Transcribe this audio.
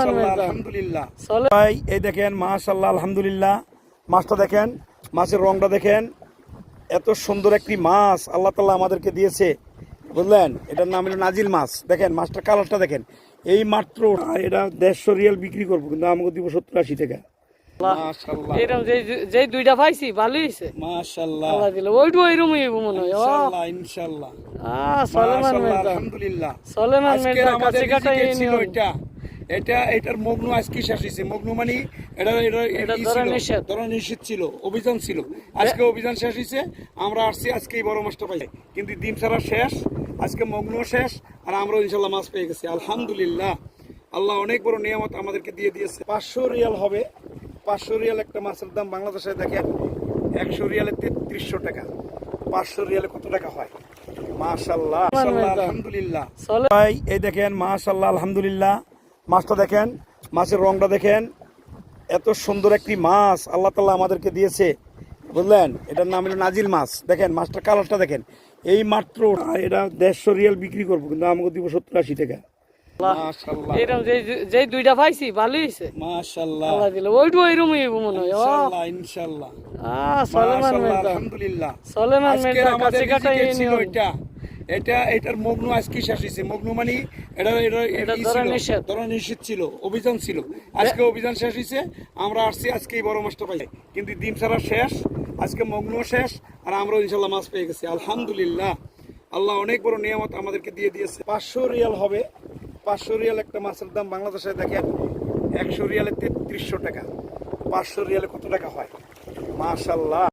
মাশাআল্লাহ আলহামদুলিল্লাহ ভাই এই দেখেন মাশাআল্লাহ আলহামদুলিল্লাহ মাছটা দেখেন মাছের রংটা দেখেন এত সুন্দর একটি মাছ আল্লাহ তাআলা আমাদেরকে দিয়েছে বুঝলেন এটার নাম হলো নাজিল মাছ দেখেন মাছটার কালারটা দেখেন এই মাত্র এটা 150 রিয়াল বিক্রি করবো কিন্তু আমাকে দিব 70-80 টাকা মাশাআল্লাহ এরকম যে দুইটা পাইছি ভালোই হইছে মাশাআল্লাহ আল্লাহ দিল ওইটা এরকমই হইব মনে হয় ইনশাআল্লাহ ইনশাআল্লাহ সুলেমান মাশাআল্লাহ মির্জা আলহামদুলিল্লাহ সুলেমান আজকে মির্জা আমাদের কাছে কাটা রিজিকে ছিল এটার মগ্ন আজকে শেষ হয়েছে মগ্ন মানে এটা ধরা নিষেধ ছিল অভিযান ছিল আজকে অভিযান শেষ হয়েছে আমরা আসছি আজকে এই বড় মাছটা পাই কিন্তু ডিম ছাড়া শেষ আজকে মগ্ন শেষ আর আমরা ইনশাল্লাহ মাছ পেয়ে গেছি আলহামদুলিল্লাহ আল্লাহ অনেক বড় নিয়ামত আমাদেরকে দিয়ে দিয়েছে 500 রিয়াল হবে 500 রিয়াল একটা মাছের দাম বাংলাদেশে দেখেন 100 রিয়ালে 3300 টাকা 500 রিয়ালে কত টাকা হয় মাশাআল্লাহ আলহামদুলিল্লাহ ভাই এই দেখেন মাশাআল্লাহ আলহামদুলিল্লাহ মাছটা দেখেন মাছের রংটা দেখেন এত সুন্দর একটি মাছ আল্লাহ তাআলা আমাদেরকে দিয়েছে বুঝলেন এটার নাম হলো নাজিল মাছ দেখেন মাছটার কালারটা দেখেন এই মাত্র এটা 150 রিয়াল বিক্রি করবো কিন্তু আমাকে দিব 70-80 টাকা মাশাআল্লাহ এরকম যে দুইটা পাইছি ভালোই হইছে মাশাআল্লাহ আল্লাহ দিল ওইটা এরকমই হইব মনে হয় ইনশাআল্লাহ ইনশাআল্লাহ সুলেমান মাশাআল্লাহ মির্জা আলহামদুলিল্লাহ সুলেমান আজকে মির্জা আমাদের কাছে কাটা রিজিকে ছিল এটার মগ্ন আজকে শেষ হয়েছে মগ্ন মানে এটা ধরা নিষেধ ছিল অভিযান ছিল আজকে অভিযান শেষ হয়েছে আমরা আসছি আজকে এই বড় মাছটা পাই কিন্তু ডিম ছাড়া শেষ আজকে মগ্ন শেষ আর আমরা ইনশাল্লাহ মাছ পেয়ে গেছি আলহামদুলিল্লাহ আল্লাহ অনেক বড় নিয়ামত আমাদেরকে দিয়ে দিয়েছে 500 রিয়াল হবে 500 রিয়াল একটা মাছের দাম বাংলাদেশে দেখেন 100 রিয়ালে 3300 টাকা 500 রিয়ালে কত টাকা হয় মাশাআল্লাহ